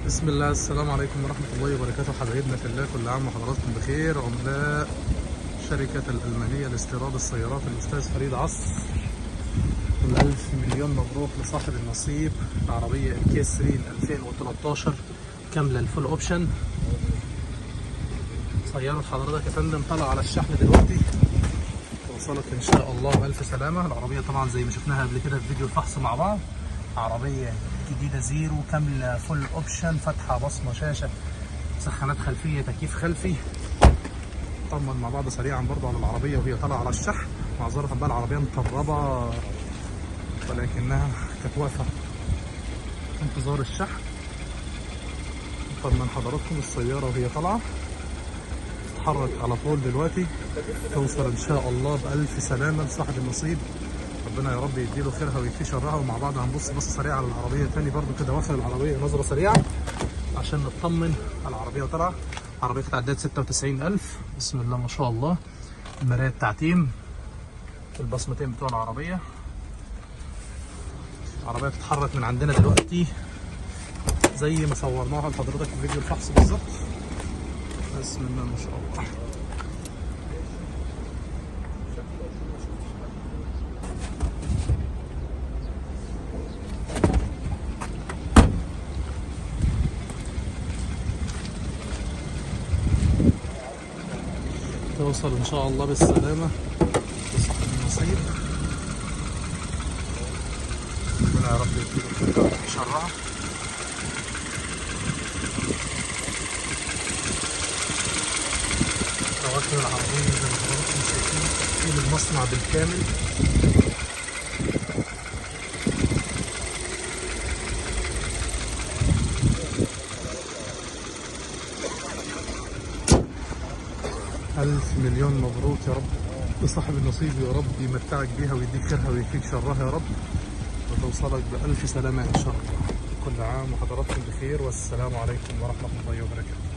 بسم الله، السلام عليكم ورحمة الله وبركاته. حبايبنا في الله، كل عام وحضراتكم بخير. عملاء شركة الألمانية لاستيراد السيارات الأستاذ فريد عصر، والألف مليون مبروك لصاحب النصيب. العربية الكيس 3 2013 كاملة الفول أوبشن. سيارة حضرتك يا فندم طالعة على الشحن دلوقتي، توصلك إن شاء الله بألف سلامة. العربية طبعا زي ما شفناها قبل كده في فيديو الفحص مع بعض، عربية جديدة زيرو كاملة فول اوبشن، فاتحة بصمة شاشة، مسخنات خلفية، تكييف خلفي. نطمن مع بعض سريعا برضو على العربية وهي طالعة على الشحن. معذرة بقى العربية مطربة ولكنها كانت واقفة في انتظار الشحن. نطمن حضراتكم السيارة وهي طالعة، تتحرك على طول دلوقتي، توصل ان شاء الله بألف سلامة لصاحب النصيب. ربنا يا رب يديله خيرها ويكفي شرها. ومع بعض هنبص بصه سريعه على العربيه تاني برضو كده، واخد العربيه نظره سريعه عشان نطمن على العربيه وطالعه. العربيه كانت عدت 96,000. بسم الله ما شاء الله. المرايات تعتيم، البصمتين بتوع العربيه. العربيه بتتحرك من عندنا دلوقتي زي ما صورناها لحضرتك في فيديو الفحص بالظبط. بسم الله ما شاء الله. توصل ان شاء الله بالسلامة لصاحب النصيب. ربنا يا رب يديله شرها. توكل العربية زي ما حضراتكم شايفين، تقفيل المصنع بالكامل. ألف مليون مبروك يا رب لصاحب النصيب، يا رب يمتعك بيها ويديك خيرها ويكفيك شرها يا رب، وتوصلك بألف سلامة إن شاء الله. كل عام وحضراتكم بخير، والسلام عليكم ورحمة الله وبركاته.